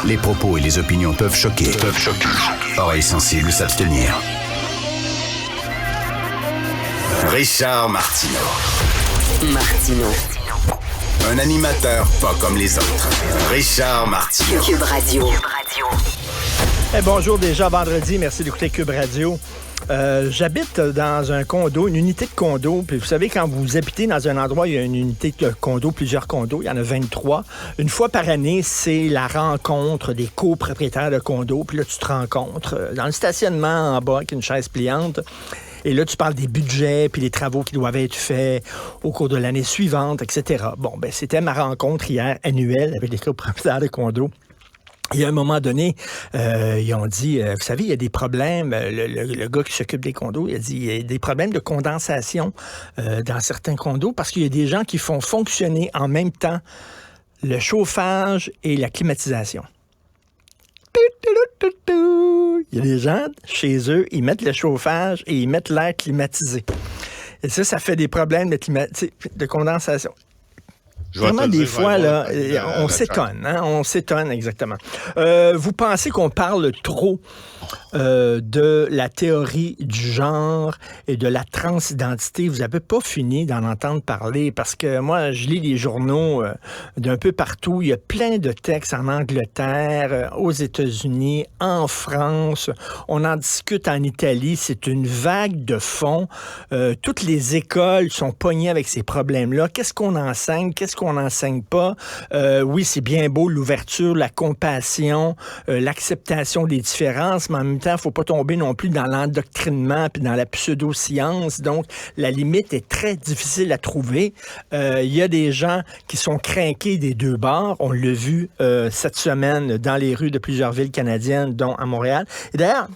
Les propos et les opinions peuvent choquer. Oreilles sensibles s'abstenir. Richard Martineau. Un animateur pas comme les autres. Richard Martineau. Cube Radio. Bonjour, déjà vendredi, merci d'écouter Cube Radio. J'habite dans un condo, une unité de condo, puis vous savez, quand vous habitez dans un endroit, il y a une unité de condo, plusieurs condos, il y en a 23. Une fois par année, c'est la rencontre des copropriétaires de condos, puis là, tu te rencontres dans le stationnement en bas avec une chaise pliante. Et là, tu parles des budgets, puis les travaux qui doivent être faits au cours de l'année suivante, etc. Bon, ben c'était ma rencontre hier annuelle avec les copropriétaires de condos. Il y a un moment donné, ils ont dit, vous savez, il y a des problèmes, le gars qui s'occupe des condos, il a dit, il y a des problèmes de condensation dans certains condos parce qu'il y a des gens qui font fonctionner en même temps le chauffage et la climatisation. Il y a des gens, chez eux, ils mettent le chauffage et ils mettent l'air climatisé. Et ça fait des problèmes de condensation. Vraiment, des fois, là, on s'étonne, hein? On s'étonne, exactement. Vous pensez qu'on parle trop de la théorie du genre et de la transidentité? Vous n'avez pas fini d'en entendre parler parce que moi, je lis les journaux d'un peu partout. Il y a plein de textes en Angleterre, aux États-Unis, en France. On en discute en Italie. C'est une vague de fond. Toutes les écoles sont pognées avec ces problèmes-là. Qu'est-ce qu'on enseigne? Qu'est-ce qu'on n'enseigne pas? Oui, c'est bien beau l'ouverture, la compassion, l'acceptation des différences, mais en même temps, il ne faut pas tomber non plus dans l'endoctrinement puis dans la pseudo-science. Donc, la limite est très difficile à trouver. Il y a des gens qui sont crinqués des deux bords. On l'a vu cette semaine dans les rues de plusieurs villes canadiennes, dont à Montréal. Et d'ailleurs,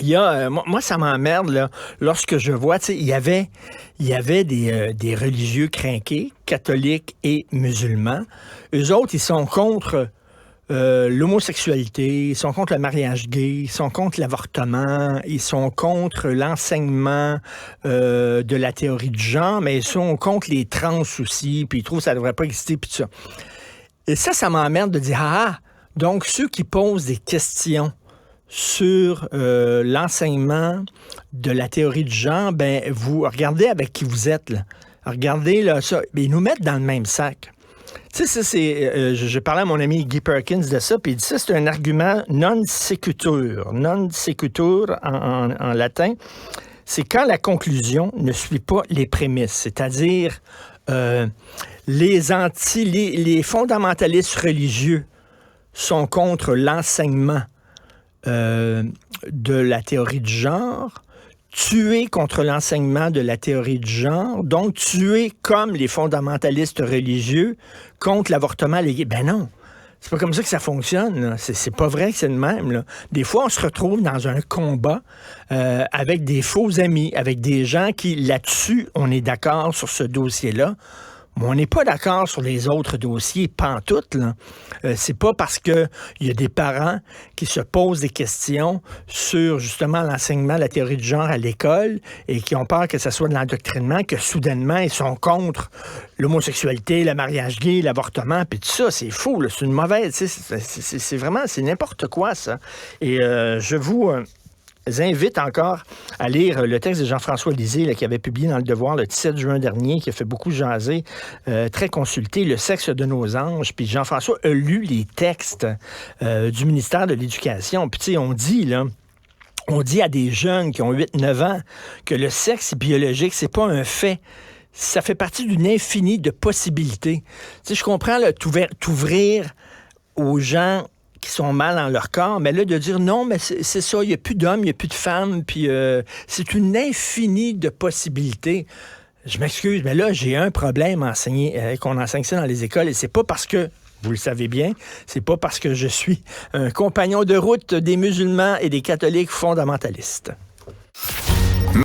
il y a, moi, ça m'emmerde là, lorsque je vois, tu sais, il y avait des religieux crinqués, catholiques et musulmans. Eux autres, ils sont contre l'homosexualité, ils sont contre le mariage gay, ils sont contre l'avortement, ils sont contre l'enseignement de la théorie du genre, mais ils sont contre les trans aussi, puis ils trouvent que ça ne devrait pas exister, puis tout ça. Et ça m'emmerde de dire, donc ceux qui posent des questions sur l'enseignement de la théorie du genre, ben vous regardez avec qui vous êtes, là. Regardez là, ça. Ils nous mettent dans le même sac. Tu sais, ça, c'est. Je parlais à mon ami Guy Perkins de ça, puis il dit ça, c'est un argument non sequitur. Non sequitur en latin, c'est quand la conclusion ne suit pas les prémices. C'est-à-dire, les fondamentalistes religieux sont contre l'enseignement de la théorie du genre, tuer contre l'enseignement de la théorie du genre, donc tuer comme les fondamentalistes religieux contre l'avortement légal. Ben non, c'est pas comme ça que ça fonctionne, là. C'est pas vrai que c'est le même, là. Des fois, on se retrouve dans un combat avec des faux amis, avec des gens qui, là-dessus, on est d'accord sur ce dossier-là. Mais on n'est pas d'accord sur les autres dossiers, pantoute, là. C'est pas parce que il y a des parents qui se posent des questions sur, justement, l'enseignement de la théorie du genre à l'école et qui ont peur que ça soit de l'endoctrinement que, soudainement, ils sont contre l'homosexualité, le mariage gay, l'avortement, puis tout ça. C'est fou, là. C'est une mauvaise... C'est vraiment... C'est n'importe quoi, ça. Et je vous... invite encore à lire le texte de Jean-François Lisée là, qui avait publié dans Le Devoir le 17 juin dernier, qui a fait beaucoup jaser, très consulté, Le sexe de nos anges. Puis Jean-François a lu les textes du ministère de l'Éducation. Puis tu sais, on dit à des jeunes qui ont 8-9 ans que le sexe biologique, c'est pas un fait. Ça fait partie d'une infinie de possibilités. Tu sais, je comprends là, t'ouvrir aux gens qui sont mal dans leur corps, mais là, de dire non, mais c'est ça, il n'y a plus d'hommes, il n'y a plus de femmes, puis c'est une infinie de possibilités. Je m'excuse, mais là, j'ai un problème à enseigner, qu'on enseigne ça dans les écoles, et c'est pas parce que, vous le savez bien, c'est pas parce que je suis un compagnon de route des musulmans et des catholiques fondamentalistes.